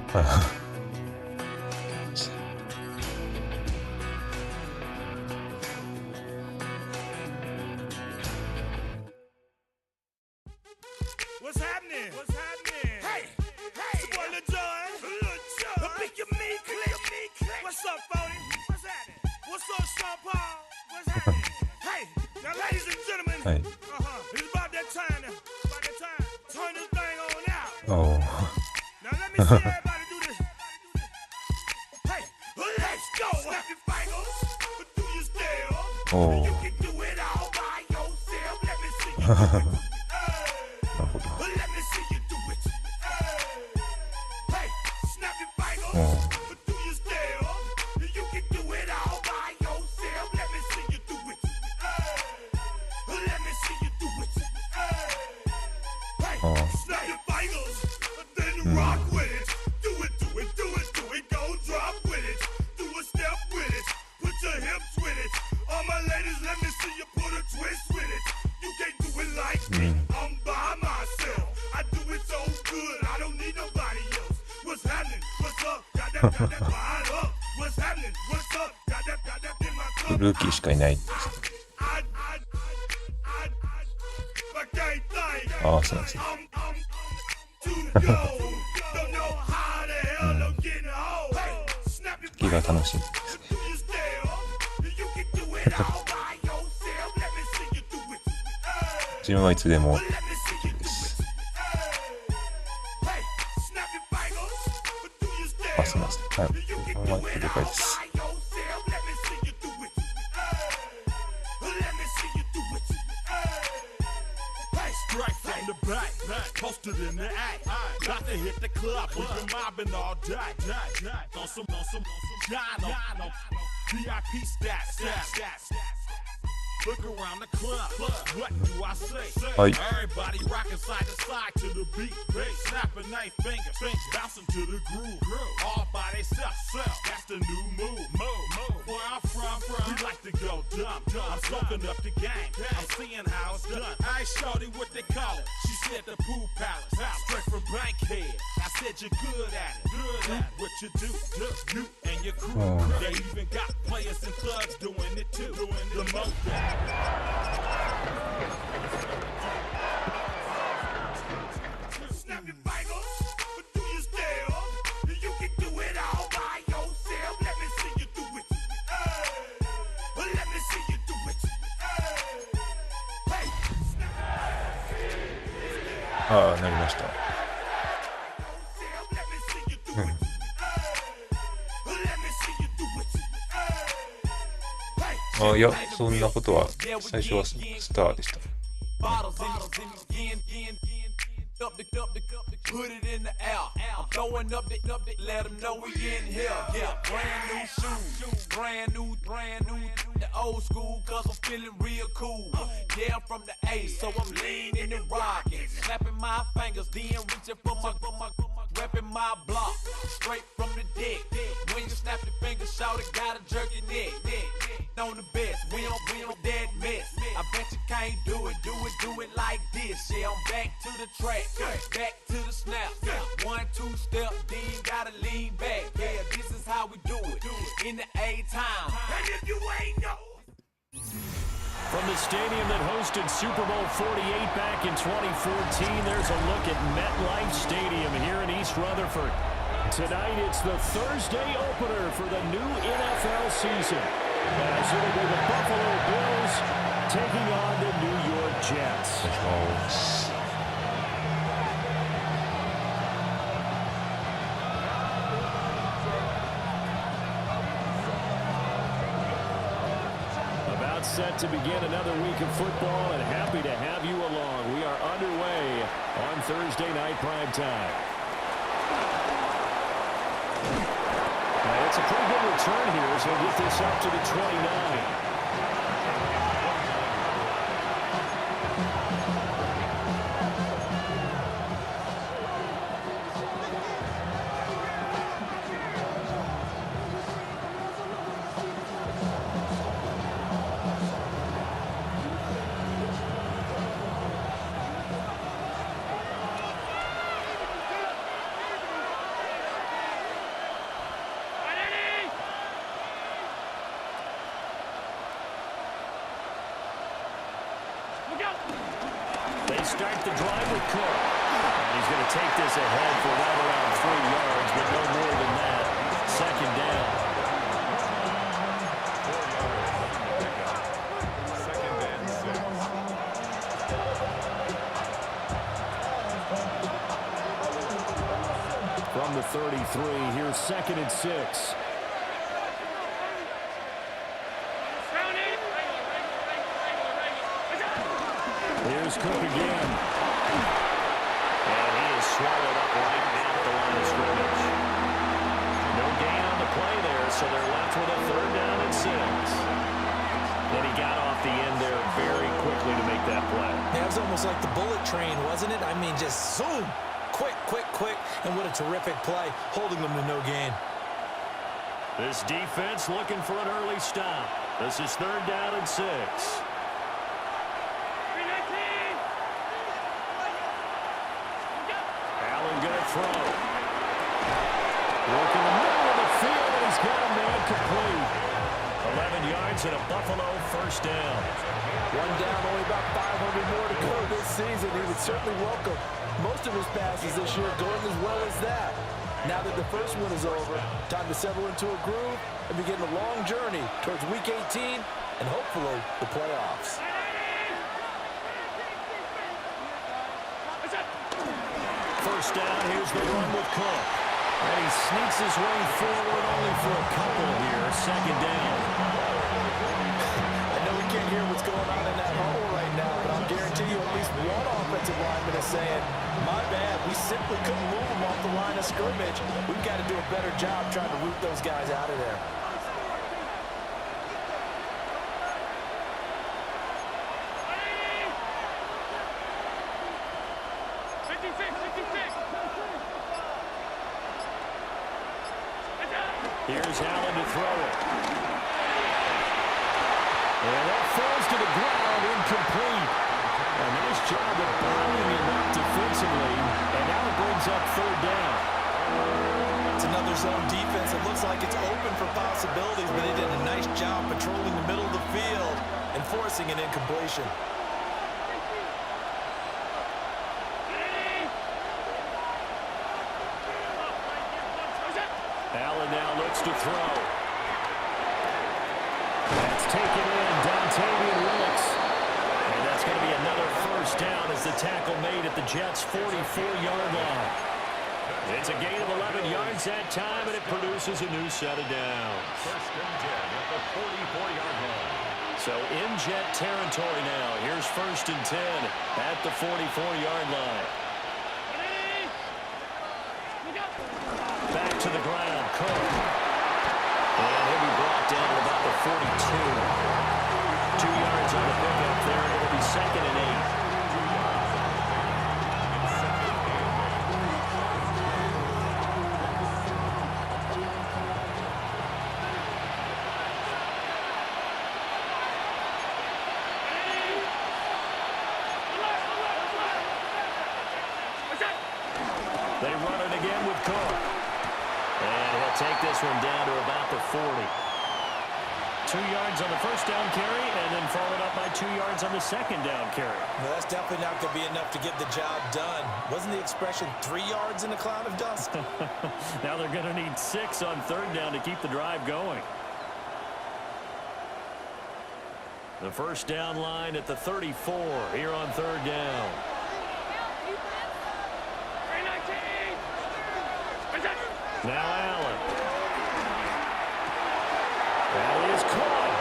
What's happening? What's happening? Hey, it's your boy Lil John. The pick your me click. What's up, Phony? What's happening? What's up, Sean Paul? What's happening? Hey, now, ladies and gentlemen, it's about that time. Turn this thing on out. Oh. Now let me see everybody do this. Hey, let's go. Snap your fingers, do your step. Oh. You can do it all by yourself. Let me see you. Let me see you do it. Hey, snap your fingers, do your step. You can do it all by yourself. Let me see you do it. Let me see you do it. Hey, snap your fingers, then rock with it. Do it, do it, do it, do it. Go drop with it. Do a step with it. Put your hips with it. All my ladies, let me see you put a twist with it. You can't do it like me. I'm by myself. I do it so good. I don't need nobody else. What's happening? What's up? Got that vibe up. What's happening? What's up? Got that in my cup. ルーキーしかいない。ああ、そうなんですね。気が楽しいですね。自分はいつでもです。あ、すみません。はい。了解です。Posted in the act, got to hit the club. We've been mobbing all day. On some Jono, VIP stats. Look around the club. What do I say? Everybody rocking side to side to the beat. Snapping their fingers, bouncing to the groove. All by themselves. That's the new move. Where I'm from, we like to go dumb. I'm smoking up the game. I'm seeing how it's done. I ain't shorty what they call it. She said the pool palace. Straight from Bankhead. I said you're good at it. What you do, you and your crew. They even got players and thugs doing it too. The most. Snap your fingers, do your step. You can do it all by yourself. Let me see you do it. Let me see you do it. Hey, ああ、なりました。あ、いや、そんなことは最初はスターでした。Put it in the air. I'm throwing up the, let them know we in here. Yeah, brand new shoes, brand new, the old school, cause I'm feeling real cool. Yeah, I'm from the A, so I'm leaning and rocking. Snapping my fingers, then reaching for my, repping my block. Straight from the deck. When you snap your fingers, shout it, gotta jerk your neck. On the best, we don't dead mess. I bet you can't do it like this. Yeah, I'm back to the track, back to the snap. 1, 2 step, then gotta lean back. Yeah, this is how we do it in the A-time. And if you ain't know. From the stadium that hosted Super Bowl 48 back in 2014, there's a look at MetLife Stadium here in East Rutherford. Tonight, it's the Thursday opener for the new NFL season, as it'll be the Buffalo Bills taking on the New York Jets. About set to begin another week of football, and happy to have you along. We are underway on Thursday night primetime. It's a pretty good return here, so we'll get this up to the 29. They start the drive with Cook. And he's going to take this ahead for right around 3 yards, but no more than that. Second down. From the 33, here's 2nd and 6. Here's Cook again. And he is swallowed up right at the line of scrimmage. No gain on the play there, so they're left with a 3rd down and 6. And he got off the end there very quickly to make that play. Yeah, it was almost like the bullet train, wasn't it? I mean, just zoom. Quick, quick, quick. And what a terrific play, holding them to no gain. This defense looking for an early stop. This is 3rd down and 6. Gonna throw. Work in the middle of the field, and he's got a man complete. 11 yards and a Buffalo 1st down. One down, only about 500 more to go this season. He would certainly welcome most of his passes this year going as well as that. Now that the first one is over, time to settle into a groove and begin the long journey towards Week 18 and hopefully the playoffs. First down, here's the run with Cook. And he sneaks his way forward only for a couple here. 2nd down. I know we can't hear what's going on in that hole right now, but I'll guarantee you at least one offensive lineman is saying, my bad, we simply couldn't move them off the line of scrimmage. We've got to do a better job trying to root those guys out of there. Here's Allen to throw it. And that falls to the ground, incomplete. A nice job of blocking him up defensively. And now it brings up 3rd down. It's another zone defense. It looks like it's open for possibilities, but they did a nice job patrolling the middle of the field and forcing an incompletion. Allen now looks to throw. That's taken in, Dontavian Willis. And that's going to be another 1st down as the tackle made at the Jets' 44-yard line. It's a gain of 11 yards that time, and it produces a new set of downs. 1st and 10 at the 44-yard line. So in Jet territory now. Here's 1st and 10 at the 44-yard line. Back to the ground, Cook. And he'll be brought down to about the 42. 2 yards on the pickup there, and it'll be 2nd and 8. They run it again with Cook. And he'll take this one down to about the 40. 2 yards on the 1st down carry, and then followed up by 2 yards on the 2nd down carry. Well, that's definitely not going to be enough to get the job done. Wasn't the expression 3 yards in a cloud of dust? Now they're going to need 6 on 3rd down to keep the drive going. The 1st down line at the 34 here on 3rd down. Now Allen. That is caught.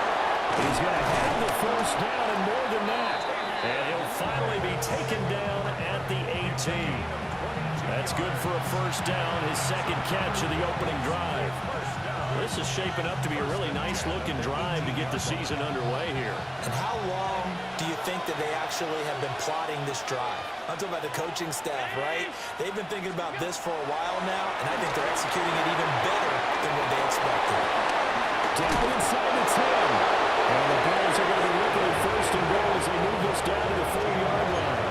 He's going to have the 1st down and more than that. And he'll finally be taken down at the 18. That's good for a 1st down, his 2nd catch of the opening drive. This is shaping up to be a really nice-looking drive to get the season underway here. And how long do you think that they actually have been plotting this drive? I'm talking about the coaching staff, right? They've been thinking about this for a while now, and I think they're executing it even better than what they expected. Down inside the 10. And the Bears are going to be looking at 1st and goal as they move this down to the 4-yard line.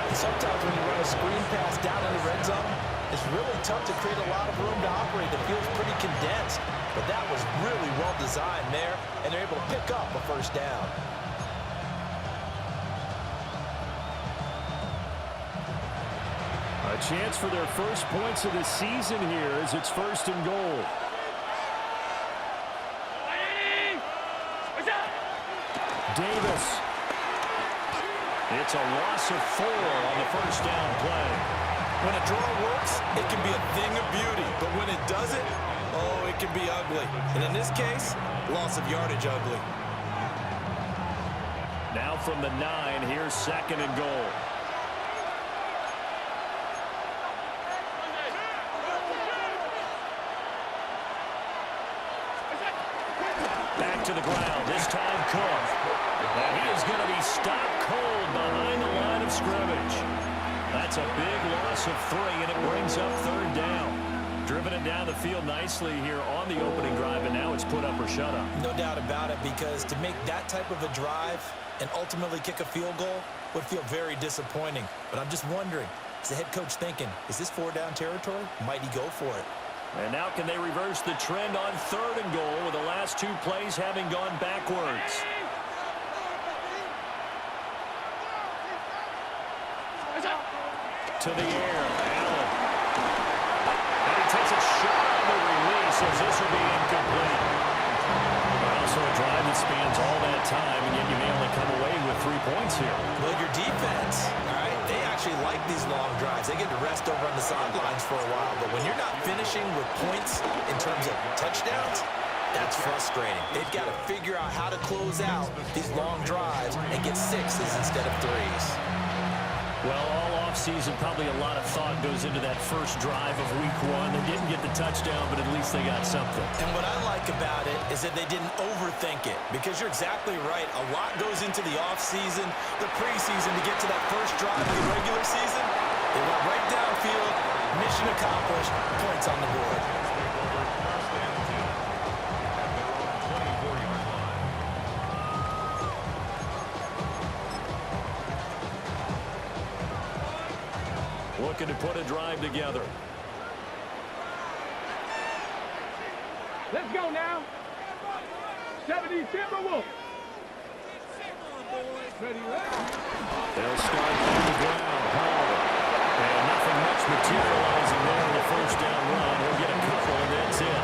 And sometimes when you run a screen pass down in the red zone, it's really tough to create a lot of room to operate. The field's pretty condensed, but that was really well designed there, and they're able to pick up a 1st down. chance for their first points of the season here as it's 1st and goal. Davis. It's a loss of 4 on the 1st down play. When a draw works, it can be a thing of beauty. But when it doesn't, oh, it can be ugly. And in this case, loss of yardage ugly. Now from the 9, here's 2nd and goal. Back to the ground, this time Cook. And he is going to be stopped cold behind the line of scrimmage. That's a big loss of 3, and it brings up 3rd down. Driven it down the field nicely here on the opening drive, and now it's put up or shut up. No doubt about it, because to make that type of a drive and ultimately kick a field goal would feel very disappointing. But I'm just wondering, is the head coach thinking, is this 4-down territory? Might he go for it? And now can they reverse the trend on 3rd and goal with the last 2 plays having gone backwards? To the air, Allen. And he takes a shot on the release as this will be incomplete. Also a drive that spans all that time, and yet you may only come away with 3 points here. Well, your defense, all right, they actually like these long drives. They get to rest over on the sidelines for a while, but when you're not finishing with points in terms of touchdowns, that's frustrating. They've got to figure out how to close out these long drives and get 6s instead of 3s. Well, all offseason, probably a lot of thought goes into that first drive of Week 1. They didn't get the touchdown, but at least they got something. And what I like about it is that they didn't overthink it, because you're exactly right. A lot goes into the offseason, the preseason to get to that first drive of the regular season. They went right downfield, mission accomplished, points on the board. Looking to put a drive together. Let's go now. 70 Timberwolves. They'll start on the ground. And nothing much materializing there in the 1st down run. He'll get a couple, and that's it.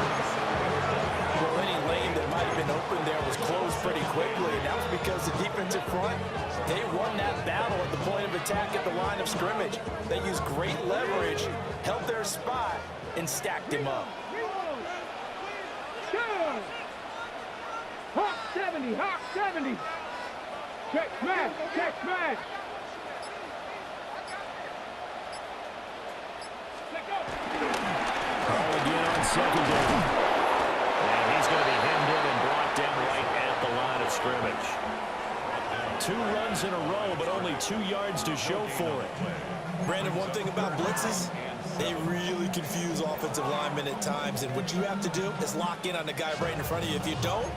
Well, any lane that might have been open there was closed pretty quickly, and that was because the defensive front, they won that battle at the point of attack at the line of scrimmage. They used great leverage, held their spot, and stacked him up. Hawk 70, Hawk 70. Check smash, check smash. Call again on 2nd down. And he's going to be hemmed in and brought down right at the line of scrimmage. 2 runs in a row, but only 2 yards to show for it. Brandon, one thing about blitzes, they really confuse offensive linemen at times, and what you have to do is lock in on the guy right in front of you. If you don't,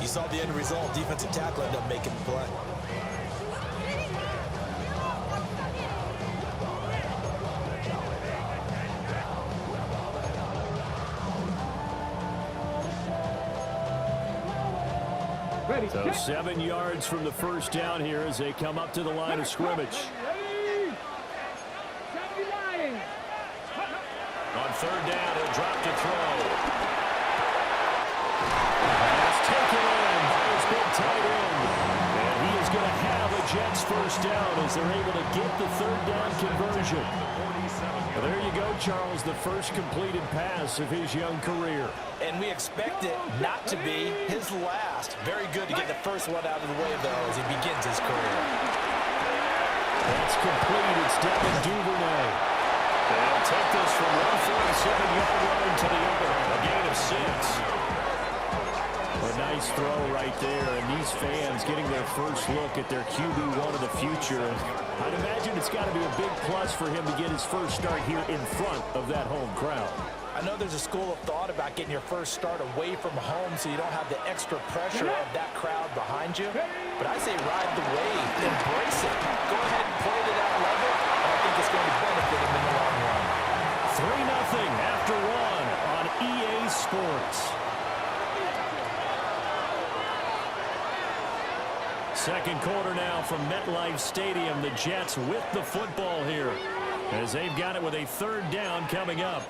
you saw the end result. Defensive tackle ended up making the play. So 7 yards from the 1st down here as they come up to the line of scrimmage. On 3rd down, he'll drop to throw. Pass taken in by his big tight end. And he is going to have a Jets 1st down as they're able to get the 3rd down conversion. Well, there you go, Charles, the first completed pass of his young career. And we expect it not to be his last. Very good to get the first one out of the way, though, as he begins his career. That's complete. It's Devin Duvernay. They'll take this from 147-yard line to the other. A gain of 6. A nice throw right there, and these fans getting their first look at their QB1 of the future. I'd imagine it's got to be a big plus for him to get his first start here in front of that home crowd. I know there's a school of thought about getting your first start away from home so you don't have the extra pressure of that crowd behind you. But I say ride the wave, embrace it. Go ahead and play to that level, and I think it's going to benefit him in the long run. 3-0 after 1 on EA Sports. Second quarter now from MetLife Stadium. The Jets with the football here. as they've got it with a 3rd down coming up.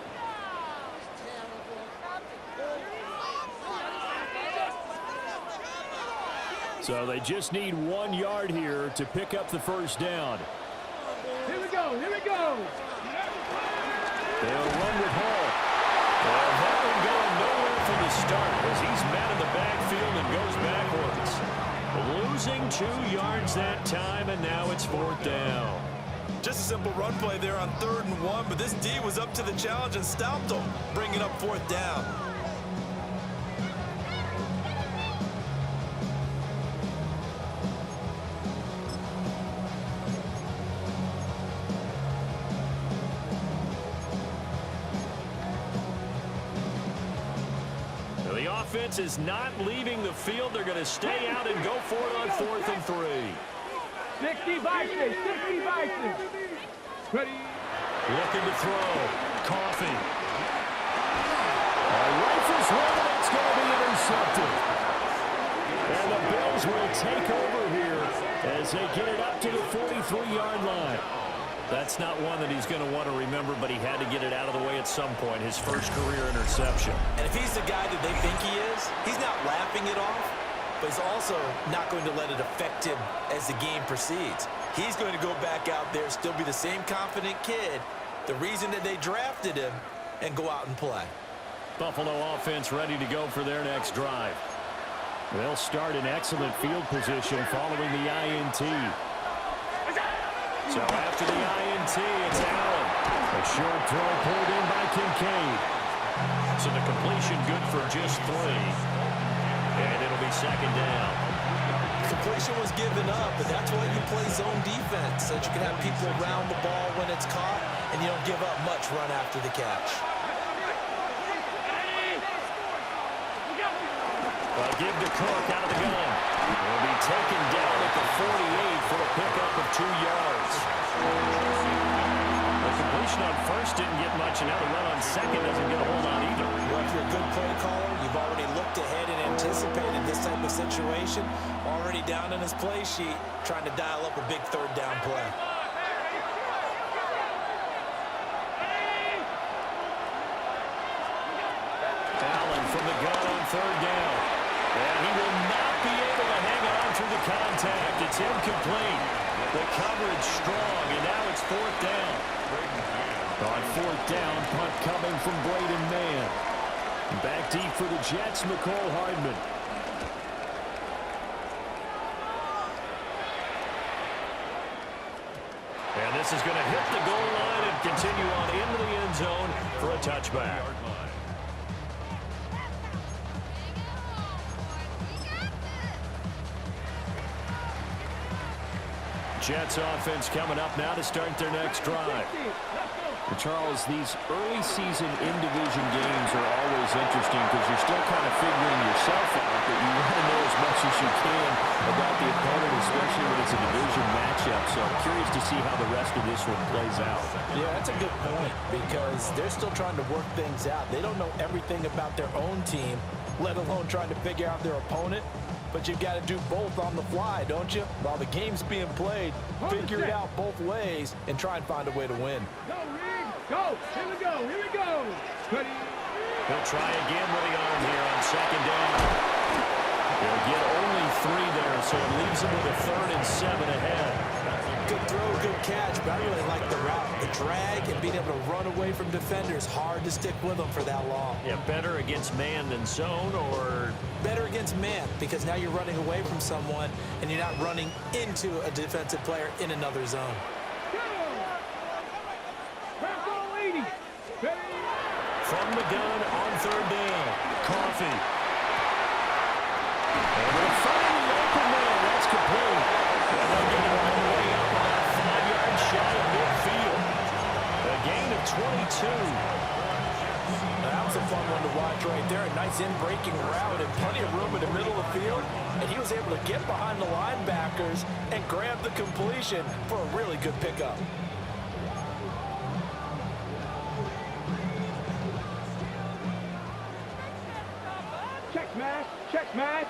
So they just need 1 yard here to pick up the 1st down. Here we go, here we go. They'll run with Hall. And that one going nowhere from the start as he's met in the backfield and goes backwards. Losing 2 yards that time, and now it's 4th down. Just a simple run play there on 3rd and 1, but this D was up to the challenge and stopped them, bringing up 4th down. The offense is not leaving the field. They're going to stay out and go for it on 4th and 3. 60 Vikings, 60 Vikings. Ready. Looking to throw. Coffee. Rifles one, and it's going to be intercepted. And the Bills will take over here as they get it up to the 43-yard line. That's not one that he's going to want to remember, but he had to get it out of the way at some point. His first career interception. And if he's the guy that they think he is, he's not laughing it off, but he's also not going to let it affect him as the game proceeds. He's going to go back out there, still be the same confident kid, the reason that they drafted him, and go out and play. Buffalo offense ready to go for their next drive. They'll start in excellent field position following the INT. So after the INT, it's Allen. A short throw pulled in by Kincaid. So the completion good for just 3. And it'll be 2nd down. Completion was given up, but that's why you play zone defense, so that you can have people around the ball when it's caught, and you don't give up much run after the catch. Well, give to Cook out of the gun. Will be taken down at the 48 for a pickup of 2 yards. The completion on 1st didn't get much, and now the run on 2nd doesn't get a whole lot either. Well, if you're a good play caller, you've already looked ahead and anticipated this type of situation. Already down in his play sheet, trying to dial up a big 3rd down play. Allen from the gun on 3rd down. And he will not be able to hang on through the contact. It's incomplete. The coverage strong, and now it's 4th down. On 4th down, punt coming from Braden Mann. Back deep for the Jets, McCole Hardman. And this is going to hit the goal line and continue on into the end zone for a touchback. Jets offense coming up now to start their next drive. Charles, these early season in-division games are always interesting because you're still kind of figuring yourself out, but you want to know as much as you can about the opponent, especially when it's a division matchup. So I'm curious to see how the rest of this one plays out. Yeah, that's a good point because they're still trying to work things out. They don't know everything about their own team, let alone trying to figure out their opponent. But you've got to do both on the fly, don't you? While the game's being played, figure it out both ways and try and find a way to win. Go, Reed. Go. Here we go. Here we go. Ready. He'll try again with the arm here on 2nd down. He'll get only 3 there, so it leaves him with a 3rd and 7 ahead. Good throw, good catch, but I really like the route. The drag and being able to run away from defenders, hard to stick with them for that long. Yeah, better against man than zone, or? Better against man, because now you're running away from someone and you're not running into a defensive player in another zone. From the gun on 3rd down, Coffee. And they'll find the open man. That's complete. And they'll get it all the way up about 5 yards shy of midfield. A gain of 22. That was a fun one to watch right there. A nice in-breaking route and plenty of room in the middle of the field. And he was able to get behind the linebackers and grab the completion for a really good pickup. Check, man.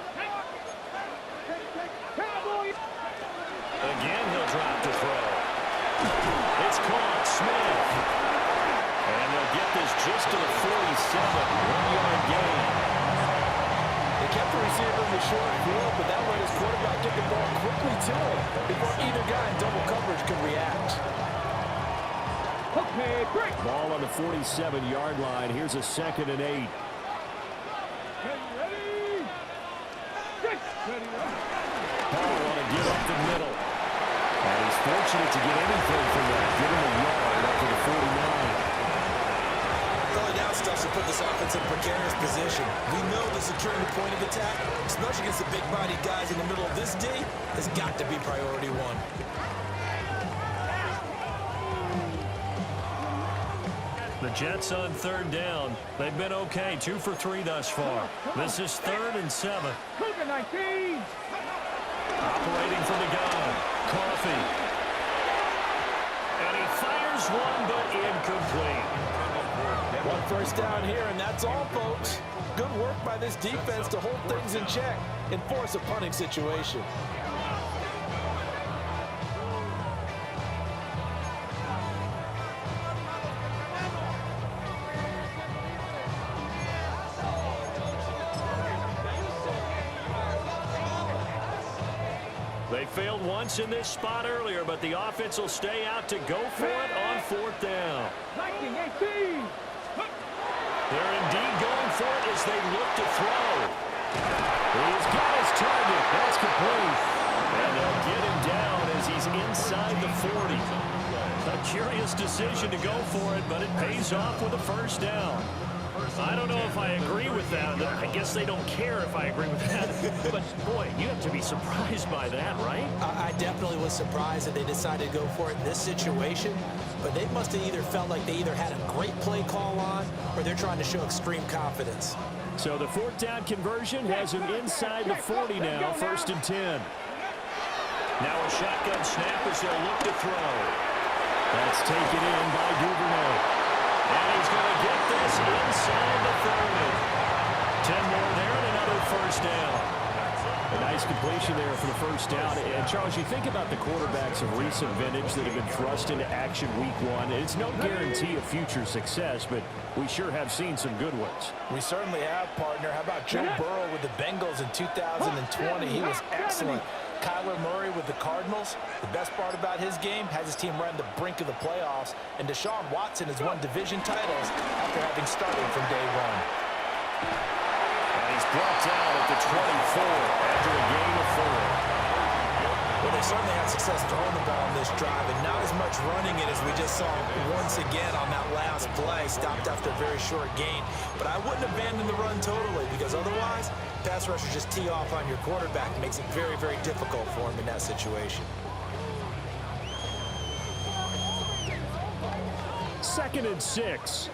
Again, he'll drop to throw. It's caught. Smith. 1-yard gain. They kept the receiver in the short field, but that let his quarterback get the ball quickly to him before either guy in double coverage could react. Okay, break. Ball on the 47-yard line. Here's a 2nd and 8. Ready? Get ready. Paul want to get up the middle. And he's fortunate to get anything from that. Give him a yard up to the 49. Early down stuff to put this offense in a precarious position. We know the securing the point of attack, especially against the big-bodied guys in the middle of this D, has got to be priority one. The Jets on 3rd down. They've been okay. 2 for 3 thus far. This is 3rd and 7. Cougar 19. Operating from the gun. Coffee. And he fires one, but incomplete. 1 first down here, and that's all, folks. Good work by this defense to hold things in check and force a punting situation. They failed once in this spot earlier, but the offense will stay out to go for it on 4th down. 19-18. They're indeed going for it as they look to throw. He's got his target. That's complete. And they'll get him down as he's inside the 40. A curious decision to go for it, but it pays off with a 1st down. I don't know if I agree with that. I guess they don't care if I agree with that. But, boy, you have to be surprised by that, right? I definitely was surprised that they decided to go for it in this situation, but they must have either felt like they either had a great play call on or they're trying to show extreme confidence. So the 4th down conversion has him inside the 40 now, 1st and 10. Now a shotgun snap as they'll look to throw. That's taken in by Duvernay. And he's going to get this inside the 30. 10 more there and another 1st down. A nice completion there for the 1st down. And, Charles, you think about the quarterbacks of recent vintage that have been thrust into action week 1. It's no guarantee of future success, but we sure have seen some good ones. We certainly have, partner. How about Joe Burrow with the Bengals in 2020? He was excellent. Kyler Murray with the Cardinals. The best part about his game has his team right on the brink of the playoffs. And Deshaun Watson has won division titles after having started from day 1. And he's brought down at the 24 after a gain of 4. Well, they certainly had success throwing the ball on this drive, and not as much running it as we just saw once again on that last play. Stopped after a very short gain. But I wouldn't abandon the run totally, because otherwise, pass rushers just tee off on your quarterback. It makes it very, very difficult for him in that situation. 2nd and 6.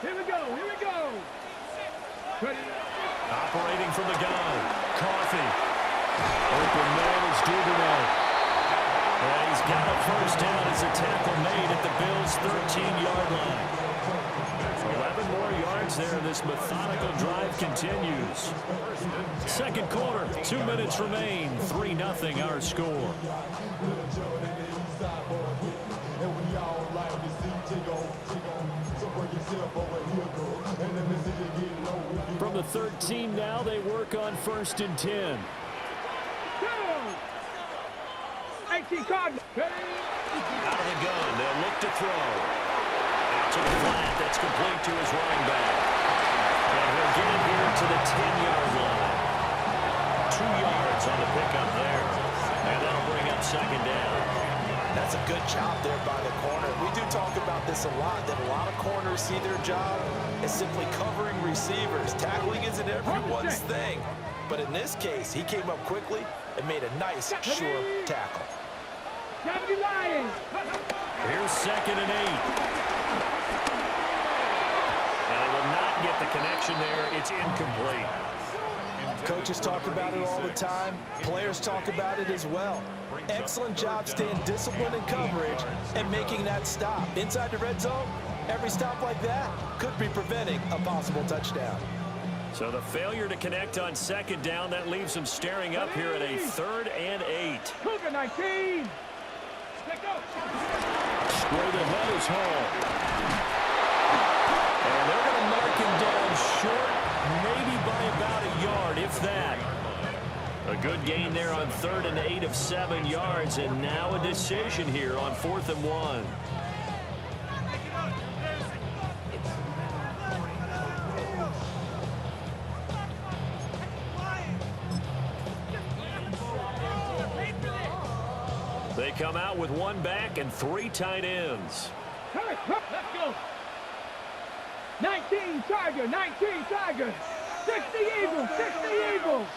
Here we go. Here we go. Ready. Operating from the gun. Coffee. Open man is Duvernay. And he's got a 1st down as a tackle made at the Bills' 13-yard line. 11 more yards there. This methodical drive continues. 2nd quarter, 2 minutes remain. 3-0 our score. From the 13 now, they work on 1st and 10. 18 Cardinals. Out of the gun, they'll look to throw. Out to the flat, that's complete to his running back. And he'll get it here to the 10-yard line. 2 yards on the pickup there. And that'll bring up 2nd down. That's a good job there by the corner. We do talk about this a lot, that a lot of corners see their job as simply covering receivers. Tackling isn't everyone's thing. But in this case, he came up quickly and made a nice, sure tackle. Here's 2nd and 8. And they will not get the connection there. It's incomplete. Coaches talk about it all the time. Players talk about it as well. Excellent job staying disciplined in coverage and making that stop. Inside the red zone, every stop like that could be preventing a possible touchdown. So the failure to connect on 2nd down, that leaves them staring up here at a 3rd and 8. Cougar 19. Straight ahead is Hall. And they're going to mark him down short, maybe by about a yard, if that. A good gain there on 3rd and 8 of 7 yards, and now a decision here on 4th and 1. They come out with 1 back and 3 tight ends. Let's go. 19 Tiger, 19 Tiger. 60 Eagles, 60 Eagles.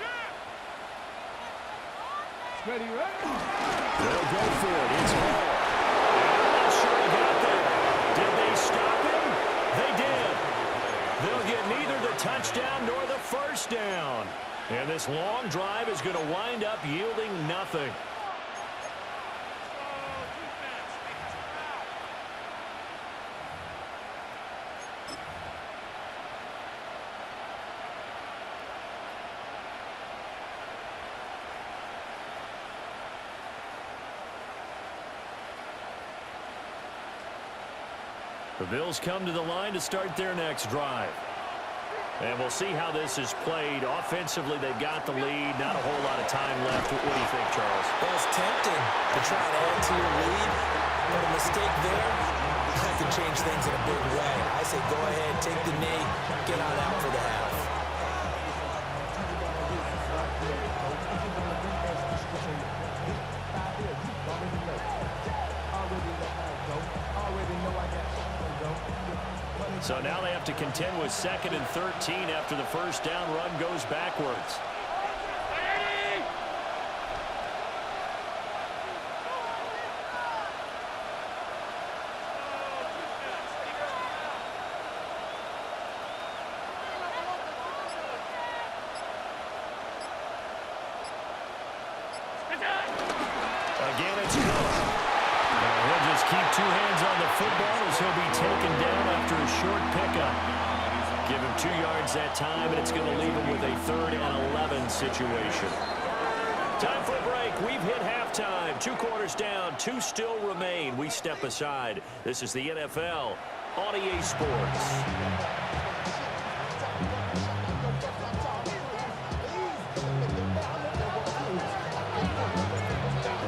Ready, right? They'll go for it. It's Hall. I'm not sure he got there. Did they stop him? They did. They'll get neither the touchdown nor the first down. And this long drive is going to wind up yielding nothing. The Bills come to the line to start their next drive. And we'll see how this is played. Offensively, they've got the lead. Not a whole lot of time left. What do you think, Charles? Well, it's tempting to try to add to your lead, but a mistake there, that can change things in a big way. I say go ahead, take the knee, get on out for the half. So now they have to contend with 2nd and 13 after the first down run goes backwards. Again, it's Cook. He'll just keep 2 hands on the football as he'll be taken down after a short pickup. Give him 2 yards that time, and it's going to leave him with a 3rd and 11 situation. Time for a break. We've hit halftime. 2 quarters down, 2 still remain. We step aside. This is the NFL on EA Sports.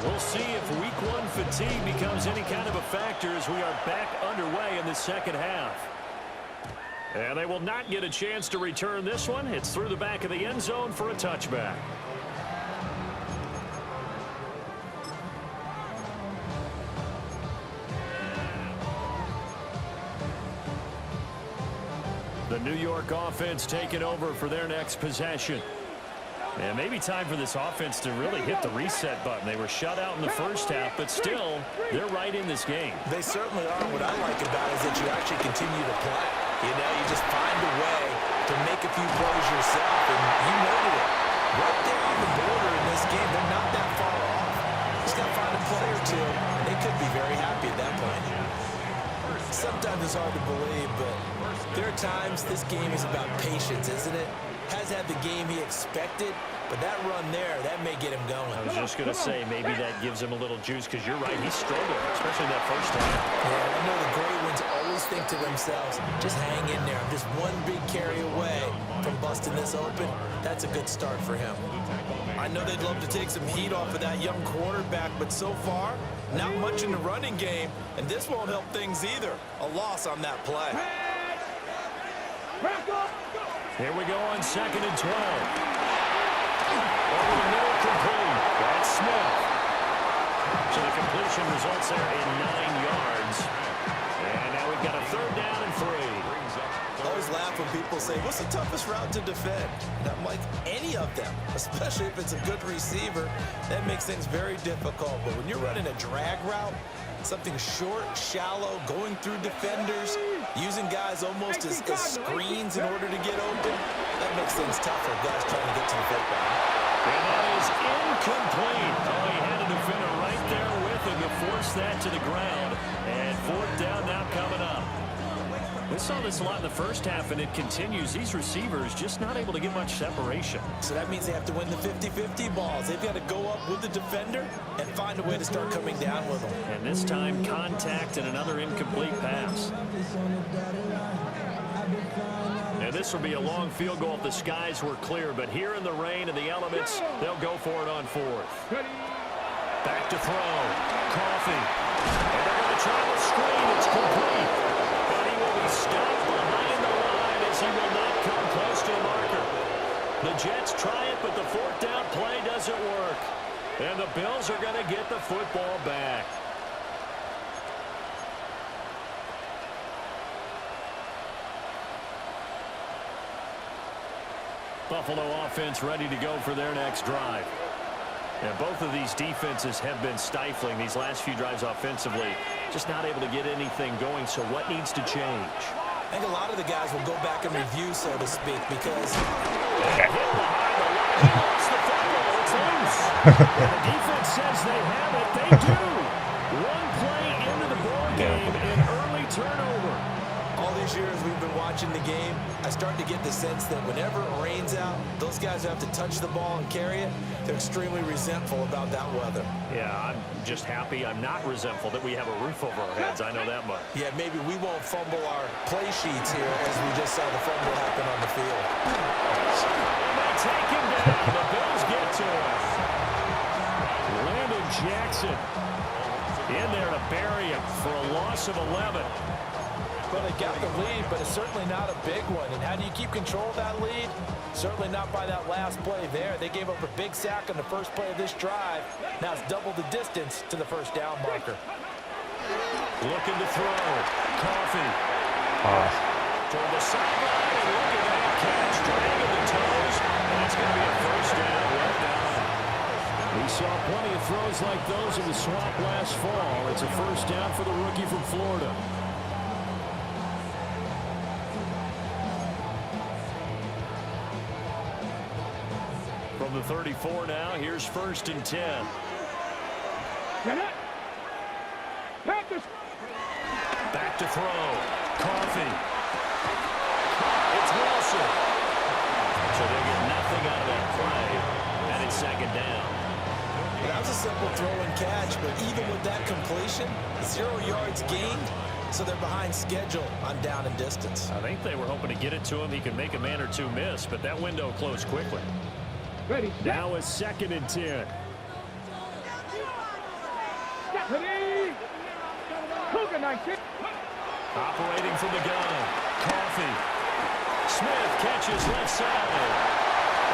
We'll see if Week 1 fatigue becomes any kind of a factor as we are back underway in the second half. And they will not get a chance to return this one. It's through the back of the end zone for a touchback. The New York offense taking over for their next possession. And maybe time for this offense to really hit the reset button. They were shut out in the first half, but still, they're right in this game. They certainly are. What I like about it is that you actually continue to play. You know, you just find a way to make a few plays yourself, and you noted it. Right there on the border in this game, they're not that far off. Just got to find a play or two, and they could be very happy at that point. Sometimes it's hard to believe, but there are times this game is about patience, isn't it? Has had the game he expected, but that run there, that may get him going. I was just going to say, maybe that gives him a little juice, because you're right, he struggled, especially that first time. Yeah, I know the great ones always think to themselves, just hang in there. I'm just one big carry away from busting this open. That's a good start for him. I know they'd love to take some heat off of that young quarterback, but so far, not much in the running game, and this won't help things either. A loss on that play. Here we go on 2nd and 12. Over the middle, complete. That's Smith. So the completion results there in 9 yards. And now we've got a 3rd down and 3. I always laugh when people say, what's the toughest route to defend? And I'm like, any of them, especially if it's a good receiver. That makes things very difficult. But when you're running a drag route, something short, shallow, going through defenders, using guys almost as screens in order to get open, that makes things tough for guys trying to get to the football. And that is incomplete. Oh, he had a defender right there with him to force that to the ground. And 4th down now coming up. We saw this a lot in the first half, and it continues. These receivers just not able to get much separation. So that means they have to win the 50-50 balls. They've got to go up with the defender and find a way to start coming down with them. And this time, contact and another incomplete pass. And this will be a long field goal if the skies were clear, but here in the rain and the elements, they'll go for it on fourth. Back to throw. Coffee. And they're going to try the screen. It's complete. But he will be stopped behind the line as he will not come close to the marker. The Jets try it, but the fourth down play doesn't work. And the Bills are going to get the football back. Buffalo offense ready to go for their next drive. And both of these defenses have been stifling these last few drives offensively. Just not able to get anything going, so what needs to change? I think a lot of the guys will go back and review, so to speak, because... Hit behind the line. He lost the football. It's loose. And the defense says they have it. They do. One play into the ball game, an early turnover. All these years we've been watching the game, I start to get the sense that whenever it rains out, those guys who have to touch the ball and carry it, they're extremely resentful about that weather. Yeah, I'm just happy I'm not resentful that we have a roof over our heads. I know that much. Yeah, maybe we won't fumble our play sheets here as we just saw the fumble happen on the field. They take him down. The Bills get to him. Landon Jackson in there to bury him for a loss of 11. Well, they got the lead, but it's certainly not a big one. And how do you keep control of that lead? Certainly not by that last play there. They gave up a big sack on the first play of this drive. Now it's double the distance to the first down marker. Looking to throw. Coffee. Toward the sideline, and look at that catch. Dragging the toes. And it's going to be a first down. Well done. We saw plenty of throws like those in the swamp last fall. It's a first down for the rookie from Florida. From the 34 now, here's 1st and 10. Back to throw. Coffee. It's Wilson. So they get nothing out of that play. And it's 2nd down. That was a simple throw and catch, but even with that completion, 0 yards gained, so they're behind schedule on down and distance. I think they were hoping to get it to him. He could make a man or two miss, but that window closed quickly. Ready. Now it's 2nd and 10. Ready. Cougar 19. Operating from the gun. Coffee. Smith catches left side.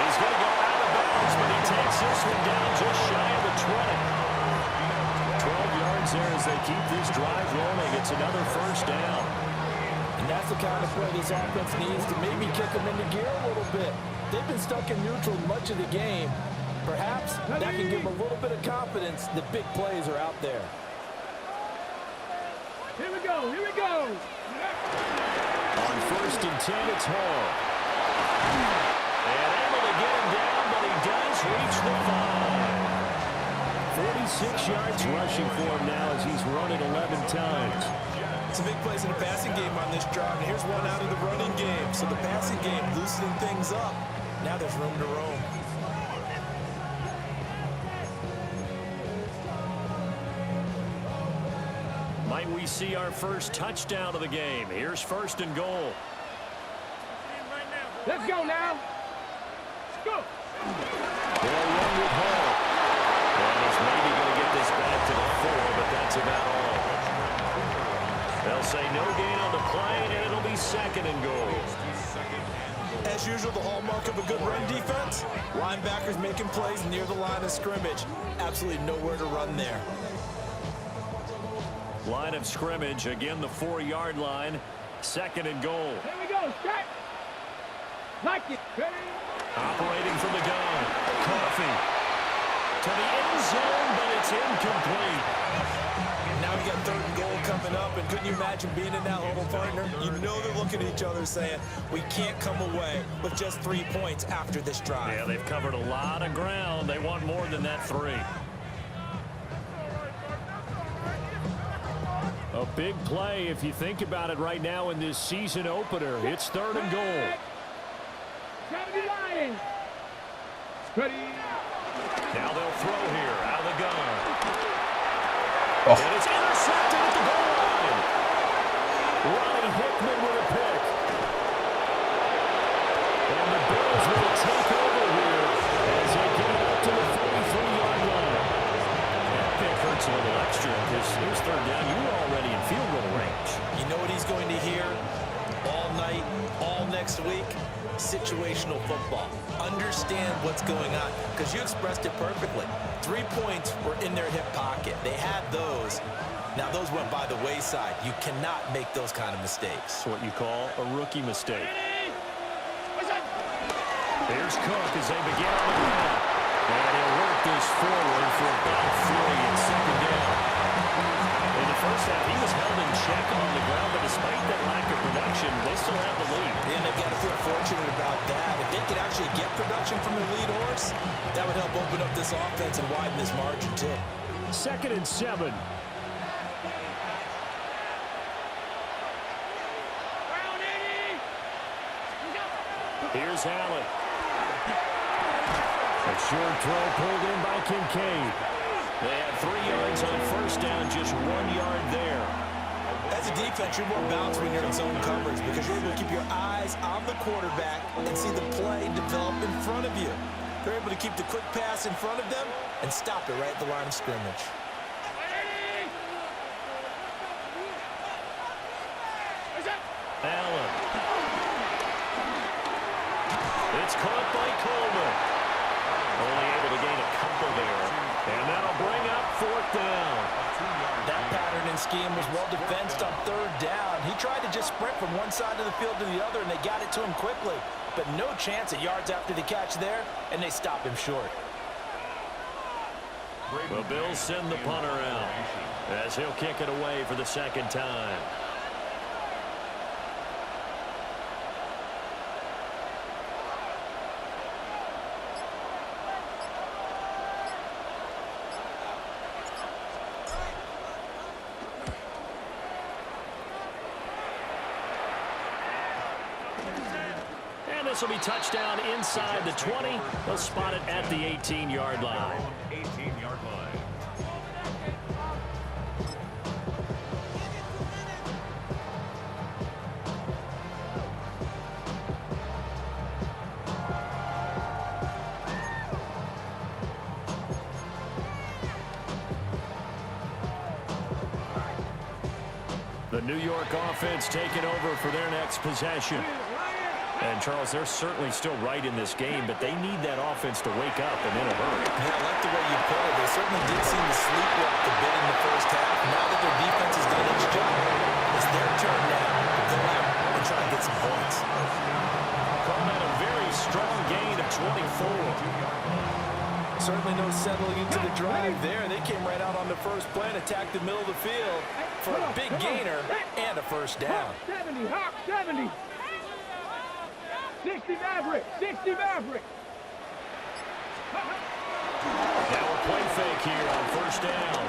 He's going to go out of bounds, but he takes this one down just shy of the 20. 12 yards there as they keep this drive rolling. It's another first down. And that's the kind of play this offense needs to maybe kick them into gear a little bit. They've been stuck in neutral much of the game. Perhaps that can give them a little bit of confidence that big plays are out there. Here we go. Here we go. On 1st and 10, it's Hall. And able to get him down, but he does reach the 5. 46 yards rushing for him now as he's run it 11 times. Some big plays in the passing game on this drive, and here's one out of the running game. So the passing game loosening things up. Now there's room to roam. Might we see our first touchdown of the game? Here's 1st and goal. Let's go now. Let's go. They'll run with Hall. And he's maybe going to get this back to the 4, but that's about all. They'll say no gain on the play, and it'll be 2nd and goal. As usual, the hallmark of a good run defense, linebackers making plays near the line of scrimmage. Absolutely nowhere to run there. Line of scrimmage, again the 4-yard line, 2nd and goal. Here we go. Strike. Like it. Ready. Operating from the gun. Coffee. To the end zone, but it's incomplete. Now we got 3rd and goal coming up, and couldn't you imagine being in that huddle, partner? You know they're looking at each other saying, we can't come away with just 3 points after this drive. Yeah, they've covered a lot of ground. They want more than that 3. A big play if you think about it right now in this season opener. It's 3rd and goal. 70 Lions. Ready. Now they'll throw here out of the gun. Oh. And it's intercepted at the goal line. Ronnie Hickman with a pick. And the Bills will take over here as they get it up to the 43-yard line. That pick hurts a little extra because here's 3rd down. You were already in field goal range. You know what he's going to hear all night, all next week? Situational football. Understand what's going on, because you expressed it perfectly. 3 points were in their hip pocket. They had those. Now those went by the wayside. You cannot make those kind of mistakes. It's what you call a rookie mistake. There's Cook as they begin on the ground. And he'll work this forward for about 3 and 2nd down. In the first half, he was held in check on the ground, but despite that lack of production, they still have the lead. And they've got to feel fortunate about that. If they could actually get production from their lead horse, that would help open up this offense and widen this margin too. 2nd and 7. Here's Allen. A short throw pulled in by Kincaid. They had 3 yards on 1st down, just 1 yard there. As a defense, you're more balanced when you're in zone coverage because you're able to keep your eyes on the quarterback and see the play develop in front of you. They're able to keep the quick pass in front of them and stop it right at the line of scrimmage. Allen. It's caught by Coleman. Only able to gain a couple there. And that'll bring up 4th down. That pattern and scheme was well defensed on 3rd down. He tried to just sprint from one side of the field to the other, and they got it to him quickly. But no chance at yards after the catch there, and they stopped him short. The Bills send the punter out as he'll kick it away for the 2nd time. This will be touchdown inside the 20. They'll spot it at the 18-yard line. 18-yard line. The New York offense taking over for their next possession. And, Charles, they're certainly still right in this game, but they need that offense to wake up and in a hurry. Yeah, I like the way you put it. They certainly did seem to sleepwalk a bit in the first half. Now that their defense has done its job, it's their turn now to go out and try and get some points. Calling out a very strong gain of 24. Certainly no settling into the drive there. They came right out on the first play and attacked the middle of the field for a big gainer and a 1st down. 70, Hawk 70. 60 Maverick, 60 Maverick. Now a play fake here on 1st down.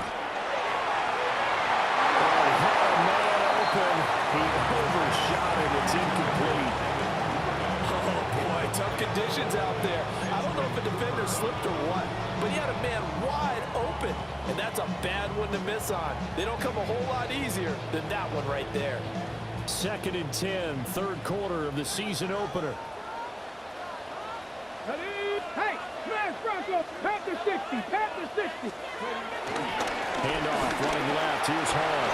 Oh, had a man open. He overshot it. It's incomplete. Oh, boy, tough conditions out there. I don't know if a defender slipped or what, but he had a man wide open, and that's a bad one to miss on. They don't come a whole lot easier than that one right there. 2nd and 10, 3rd quarter of the season opener. Ready? Hey, smash Bronco, Panther 60, Panther 60. Handoff running left. Here's Hall.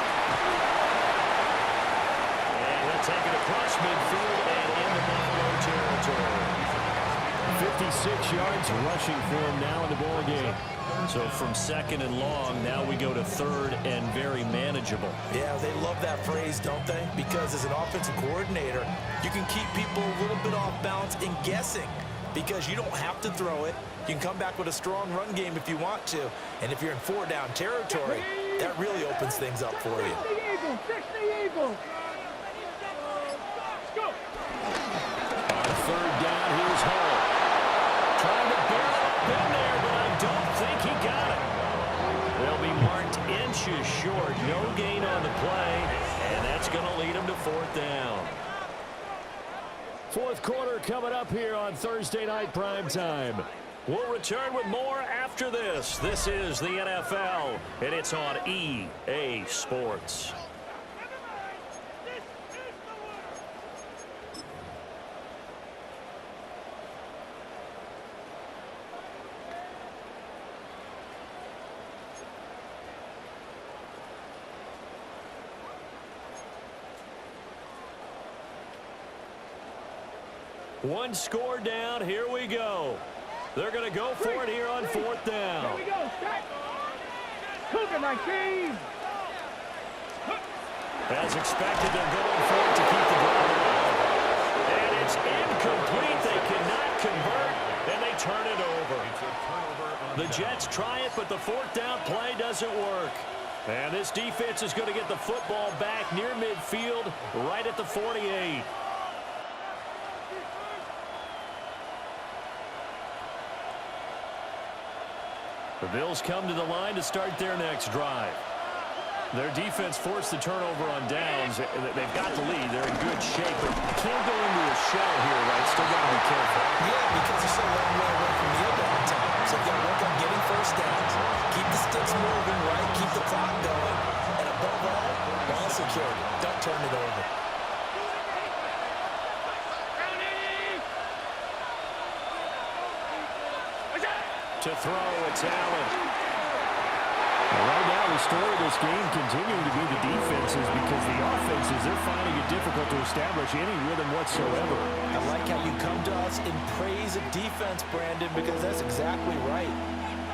And they'll take it across midfield and into Buffalo territory. 56 yards rushing for him now in the ball game. So from 2nd and long, now we go to 3rd and very manageable. Yeah, they love that phrase, don't they? Because as an offensive coordinator, you can keep people a little bit off balance and guessing because you don't have to throw it. You can come back with a strong run game if you want to. And if you're in 4-down territory, that really opens things up for you. 60 Eagles, 60 Eagles. Go. On 3rd down, here's Hall. Trying to barrel up in there, but I don't think he got it. They'll be marked inches short. no gain on the play, and that's going to lead him to fourth down. Fourth quarter coming up here on Thursday Night Primetime. We'll return with more after this. This is the NFL, and it's on EA Sports. One score down. Here we go. They're going to go for it here on fourth down. Here we go. Start. Cougar 19. As expected, they're going for it to keep the ball alive. And it's incomplete. They cannot convert, and they turn it over. The Jets try it, but the fourth down play doesn't work. And this defense is going to get the football back near midfield, right at the 48. The Bills come to the line to start their next drive. Their defense forced the turnover on downs. They've got the lead. They're in good shape, but can't go into a shell here, right? Still got to be careful. Yeah, because they're so long way away from the other times. They've got to work on getting first downs, keep the sticks moving, right? Keep the clock going. And above all, ball security. Don't turn it over. To throw, it's Allen. Right now, the story of this game continuing to be the defenses, because the offenses, they're finding it difficult to establish any rhythm whatsoever. I like how you come to us in praise of defense, Brandon, because that's exactly right.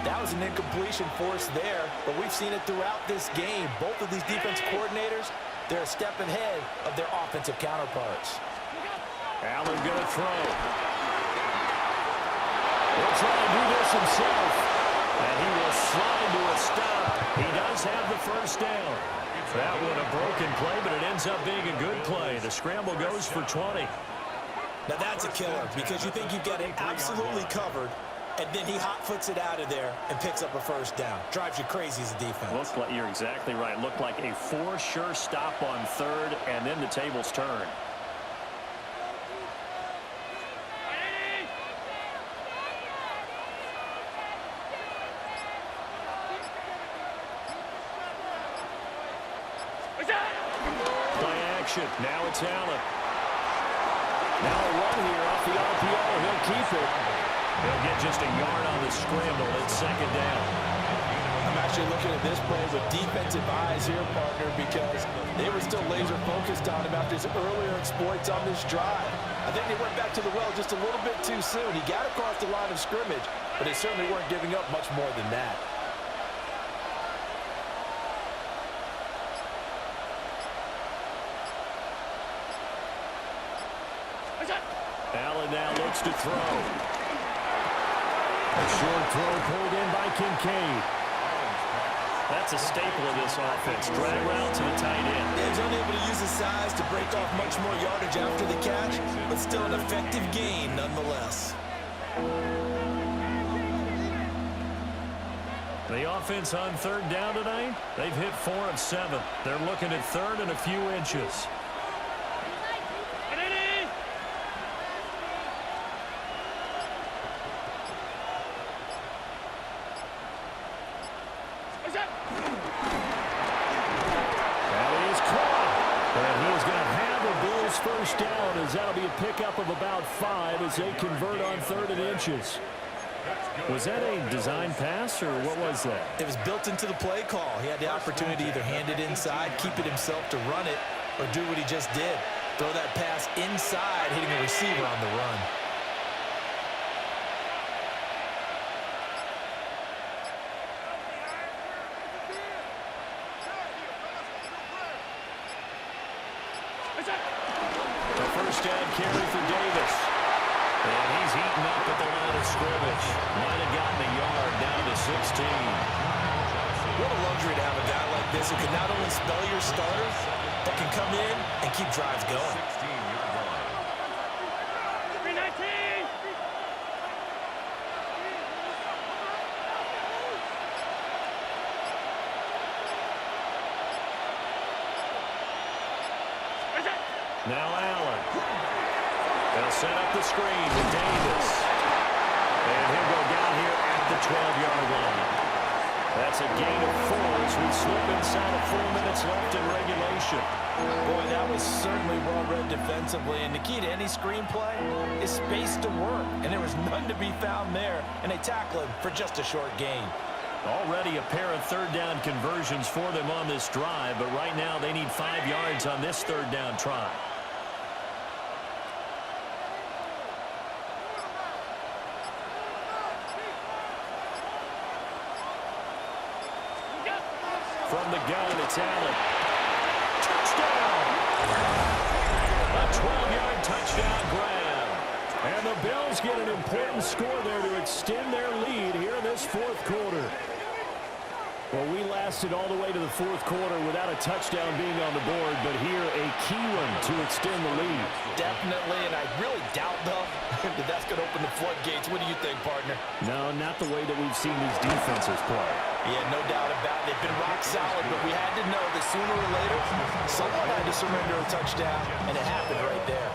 That was an incompletion forced there, but we've seen it throughout this game. Both of these defense coordinators, they're a step ahead of their offensive counterparts. Allen going to throw. He'll try and do this himself. And he will slide to a stop. He does have the first down. That one a broken play, but it ends up being a good play. The scramble goes for 20. Now that's a killer, because you think you've got it absolutely covered, and then he hot-foots it out of there and picks up a first down. Drives you crazy as a defense. Looks like you're exactly right. Looked like a for-sure stop on third, and then the tables turn. Now it's Allen. Now a run here off the RPO. He'll keep it. He'll get just a yard on the scramble. It's second down. I'm actually looking at this play with defensive eyes here, partner, because they were still laser focused on him after his earlier exploits on this drive. I think they went back to the well just a little bit too soon. He got across the line of scrimmage, but they certainly weren't giving up much more than that. Allen now looks to throw. A short throw pulled in by Kincaid. That's a staple of this offense. Drag route to the tight end. He's unable to use his size to break off much more yardage after the catch, but still an effective gain nonetheless. The offense on third down tonight, they've hit 4 of 7. They're looking at third and a few inches. First down, as that'll be a pickup of about 5 as they convert on third and inches. Was that a design pass, or what was that? It was built into the play call. He had the opportunity to either hand it inside, keep it himself to run it, or do what he just did. Throw that pass inside, hitting a receiver on the run. Carry for Davis. And he's eaten up at the line of scrimmage. Might have gotten a yard down to 16. What a luxury to have a guy like this who can not only spell your starters, but can come in and keep drives going. Now Allen. They'll set up the screen with Davis. And he'll go down here at the 12-yard line. That's a gain of 4 as we slip inside of 4 minutes left in regulation. Boy, that was certainly well read defensively. And the key to any screenplay is space to work. And there was none to be found there. And they tackle him for just a short gain. Already a pair of third down conversions for them on this drive. But right now they need 5 yards on this third down try. From the gun, it's Allen. Touchdown! A 12-yard touchdown grab. And the Bills get an important score there to extend their lead here in this fourth quarter. Well, we lasted all the way to the fourth quarter without a touchdown being on the board, but here a key one to extend the lead. Definitely, and I really doubt, though, that that's going to open the floodgates. What do you think, partner? No, not the way that we've seen these defenses play. Yeah, no doubt about it. They've been rock solid, but we had to know that sooner or later, someone had to surrender a touchdown, and it happened right there.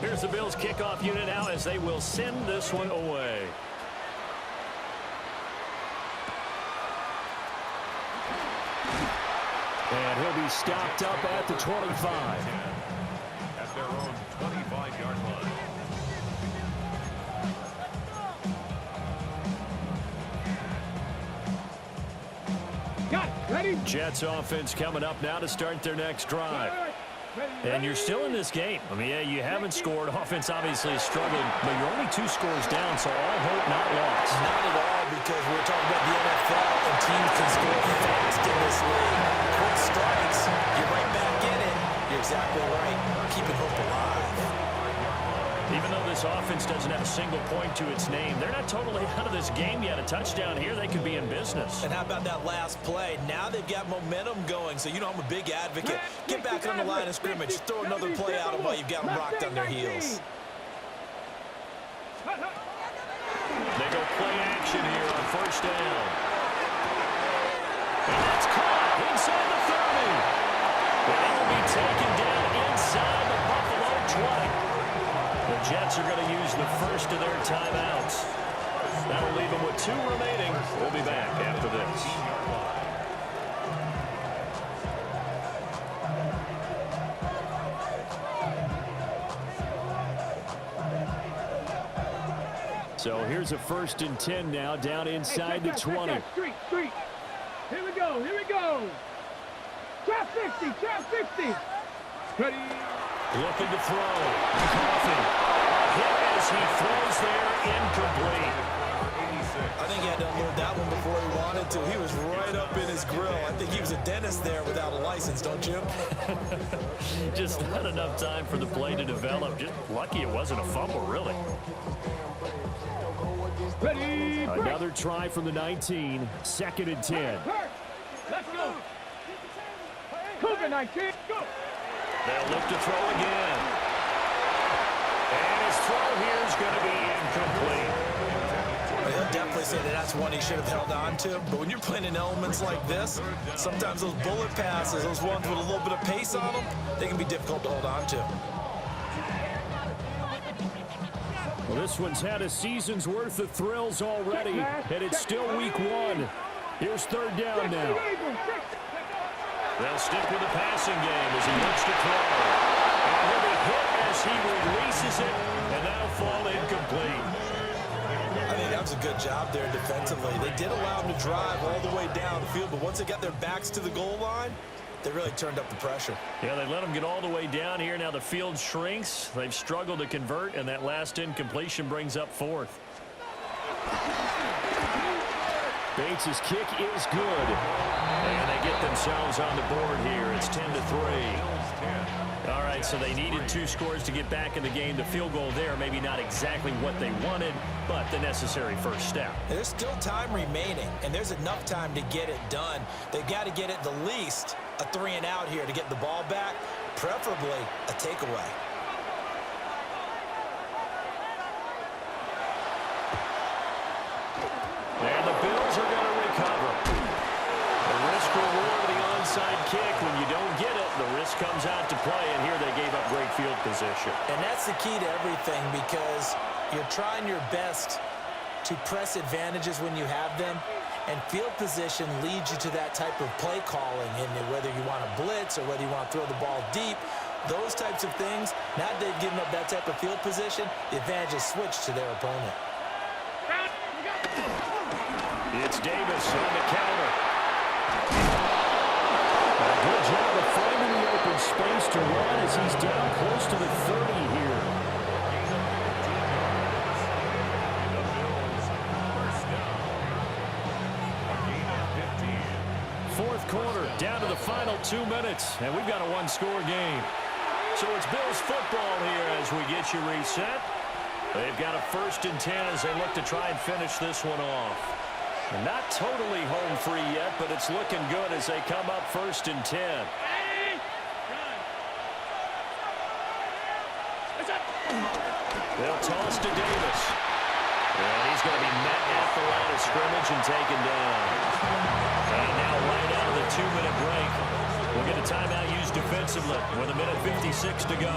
Here's the Bills kickoff unit now as they will send this one away. And he'll be stopped up at the 25. At their own 25-yard line. Got it. Ready? Jets offense coming up now to start their next drive. And you're still in this game. I mean, yeah, you haven't scored. Offense obviously has struggled, but you're only 2 scores down, so all hope not lost. Not at all, because we're talking about the NFL, and teams can score fast in this league. Quick strikes, you're right back in it. You're exactly right. Keeping hope alive. Even though this offense doesn't have a single point to its name, they're not totally out of this game yet. A touchdown here, they could be in business. And how about that last play? Now they've got momentum going, so you know I'm a big advocate. Get back on the line of scrimmage. Throw another play out of while you've got them rocked on their heels. They go play action here on first down. And it's caught inside the 30. They will be taken down inside the Buffalo 20. The Jets are going to use the first of their timeouts. That'll leave them with 2 remaining. We'll be back after this. So here's a 1st and 10 now, down inside the 20. Street. Here we go. Trap 60. Ready? Looking to throw. Coffee. Hit as he throws there, incomplete. I think he had to unload that one before he wanted to. He was right up in his grill. I think he was a dentist there without a license, don't you? Just not enough time for the play to develop. Just lucky it wasn't a fumble, really. Ready? Another try from the 19. 2nd and 10. Let's go. COVID-19. Go. They'll look to throw again. And his throw here is going to be incomplete. He'll definitely say that that's one he should have held on to. But when you're playing in elements like this, sometimes those bullet passes, those ones with a little bit of pace on them, they can be difficult to hold on to. Well, this one's had a season's worth of thrills already, and it's still week 1. Here's 3rd down now. They'll stick with the passing game as he looks to throw. And he'll be hit as he releases it, and that'll fall incomplete. I think that was a good job there defensively. They did allow him to drive all the way down the field, but once they got their backs to the goal line, they really turned up the pressure. Yeah, they let them get all the way down here. Now the field shrinks. They've struggled to convert, and that last incompletion brings up 4th. Bates' kick is good. And they get themselves on the board here. It's 10-3. All right, so they needed 2 scores to get back in the game. The field goal there, maybe not exactly what they wanted, but the necessary first step. There's still time remaining, and there's enough time to get it done. They've got to get at the least a 3-and-out here to get the ball back, preferably a takeaway. And the Bills are going to recover. The onside kick. When you don't get it, the risk comes out to play, and here they gave up great field position. And that's the key to everything, because you're trying your best to press advantages when you have them, and field position leads you to that type of play calling, and whether you want to blitz or whether you want to throw the ball deep, those types of things. Now that they've given up that type of field position, the advantage is switched to their opponent. It's Davis on the counter. A good job of finding the open space to run as he's down close to the 30 here. Fourth quarter, down to the final 2 minutes, and we've got a one-score game. So it's Bills football here as we get you reset. They've got a 1st and 10 as they look to try and finish this one off. And not totally home free yet, but it's looking good as they come up 1st and 10. They'll toss to Davis. And he's going to be met at the line of scrimmage and taken down. And now right out of the 2-minute break, we'll get a timeout used defensively with 1:56 to go.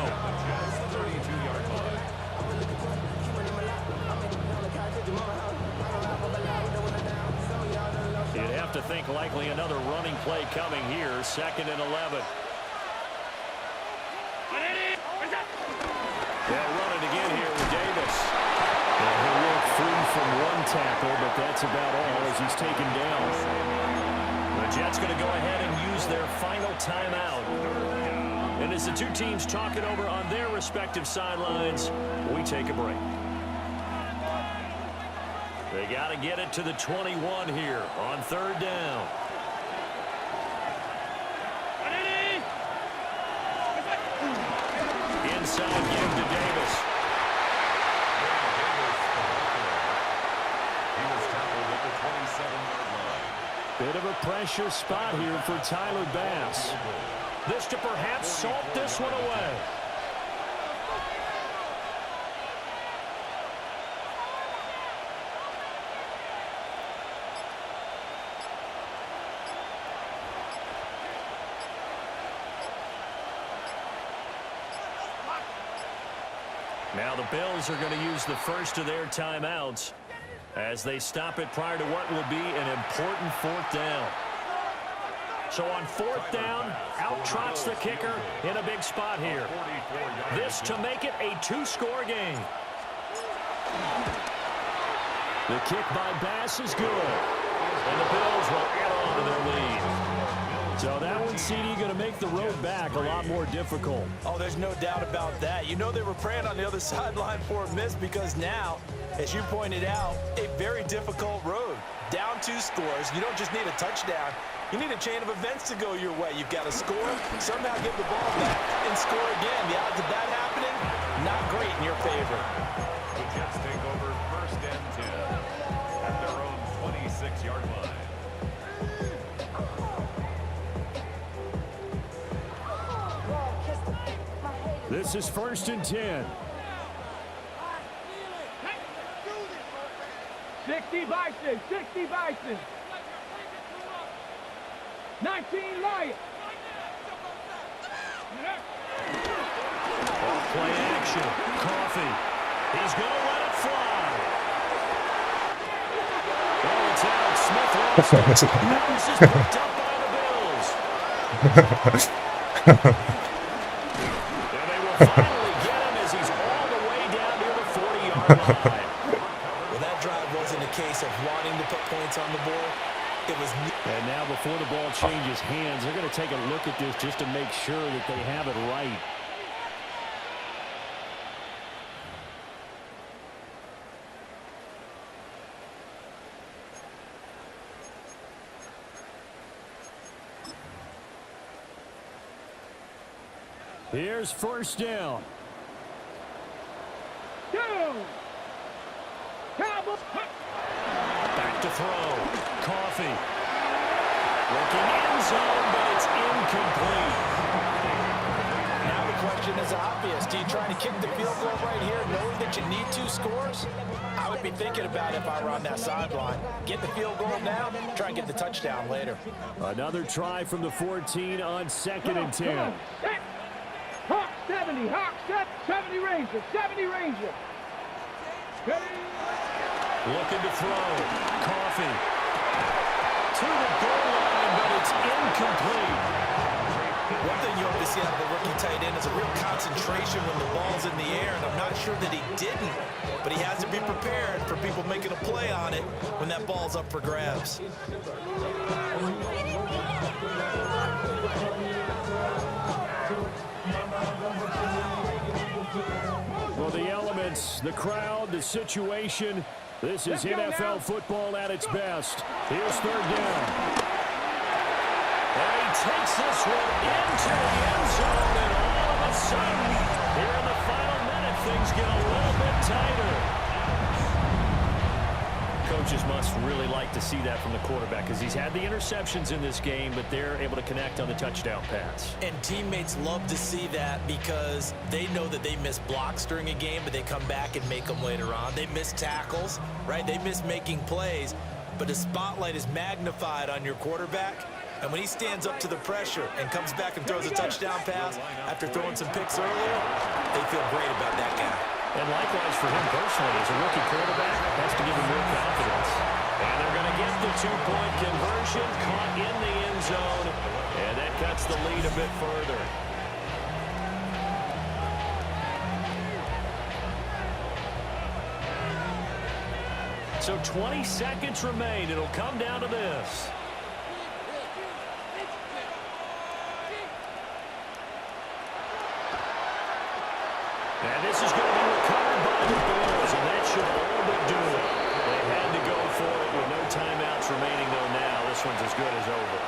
You'd have to think likely another running play coming here, 2nd and 11. They'll run it again here with Davis. He'll work free from one tackle, but that's about all as he's taken down. The Jets going to go ahead and use their final timeout. And as the two teams talk it over on their respective sidelines, we take a break. They got to get it to the 21 here on 3rd down. Inside give to Davis. He was tackled at the 27-yard line. Bit of a pressure spot here for Tyler Bass. This to perhaps salt this one away. Now the Bills are going to use the first of their timeouts as they stop it prior to what will be an important 4th down. So on 4th down, out trots the kicker in a big spot here. This to make it a 2-score game. The kick by Bass is good. And the Bills will add on to their lead. So that one, CD, going to make the road back a lot more difficult. Oh, there's no doubt about that. You know they were praying on the other sideline for a miss, because now, as you pointed out, a very difficult road. Down 2 scores. You don't just need a touchdown. You need a chain of events to go your way. You've got to score, somehow get the ball back, and score again. The odds of that happening, not great in your favor. The Jets take over 1st and 10 at their own 26-yard line. This is 1st and 10. 60 Bison, 60 Bison. 19 Lions. Play action. Coffee. He's going to let it fly. Oh, it's out. Smith lost it. This is picked up by the Bills. And they will finally get him as he's all the way down near the 40-yard line. Well, that drive wasn't a case of wanting to put points on the board. It was. And now before the ball changes hands, they're going to take a look at this just to make sure that they have it right. Here's 1st down. 2. Cowboys. Back to throw. Coffee. Looking end zone, but it's incomplete. Now the question decision is obvious. Do you try to kick the field goal right here knowing that you need 2 scores? I would be thinking about it if I were on that sideline. Get the field goal now, try and get the touchdown later. Another try from the 14 on 2nd and 10. Hawk 70, Hawk 70 Ranger, 70 Ranger. Looking to throw. Coffee. To the goal line, but it's incomplete. One thing you hope to see out of the rookie tight end is a real concentration when the ball's in the air, and I'm not sure that he didn't, but he has to be prepared for people making a play on it when that ball's up for grabs. Well, the elements, the crowd, the situation, this is NFL football at its best. Here's 3rd down. And he takes this one into the end zone, and all of a sudden, here in the final minute, things get a little bit tighter. Coaches must really like to see that from the quarterback because he's had the interceptions in this game, but they're able to connect on the touchdown pass. And teammates love to see that because they know that they miss blocks during a game, but they come back and make them later on. They miss tackles, right? They miss making plays, but the spotlight is magnified on your quarterback. And when he stands up to the pressure and comes back and throws a touchdown pass after throwing some picks earlier, they feel great about that guy. And likewise for him personally, as a rookie quarterback, has to give him more confidence. And they're going to get the 2-point conversion, caught in the end zone, and that cuts the lead a bit further. So 20 seconds remain. It'll come down to this. And this is going to be recovered by the Bills, and that should all but do it. They had to go for it with no timeouts remaining, though now. This one's as good as over.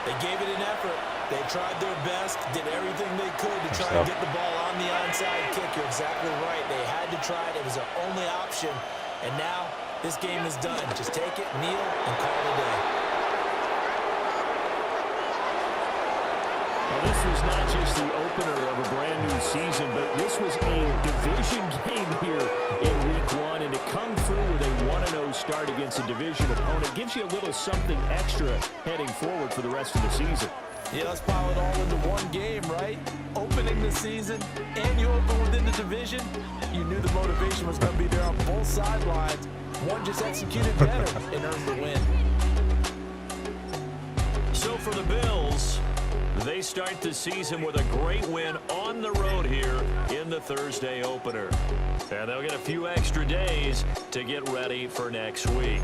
They gave it an effort. They tried their best, did everything they could to try and get the ball on the onside kick. You're exactly right. They had to try it. It was their only option. And now this game is done. Just take it, kneel, and call it a day. Well, this was not just the opener of a brand-new season, but this was a division game here in Week 1, and to come through with a 1-0 start against a division opponent gives you a little something extra heading forward for the rest of the season. Yeah, let's pile it all into one game, right? Opening the season, and you open within the division. You knew the motivation was going to be there on both sidelines. One just executed better and earned the win. So for the Bills, they start the season with a great win on the road here in the Thursday opener. And they'll get a few extra days to get ready for next week.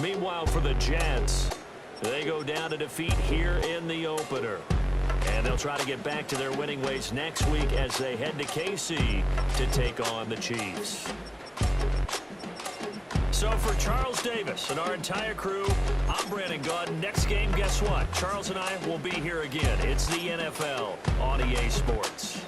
Meanwhile, for the Jets, they go down to defeat here in the opener. And they'll try to get back to their winning ways next week as they head to KC to take on the Chiefs. So for Charles Davis and our entire crew, I'm Brandon Gaudin. Next game, guess what? Charles and I will be here again. It's the NFL on EA Sports.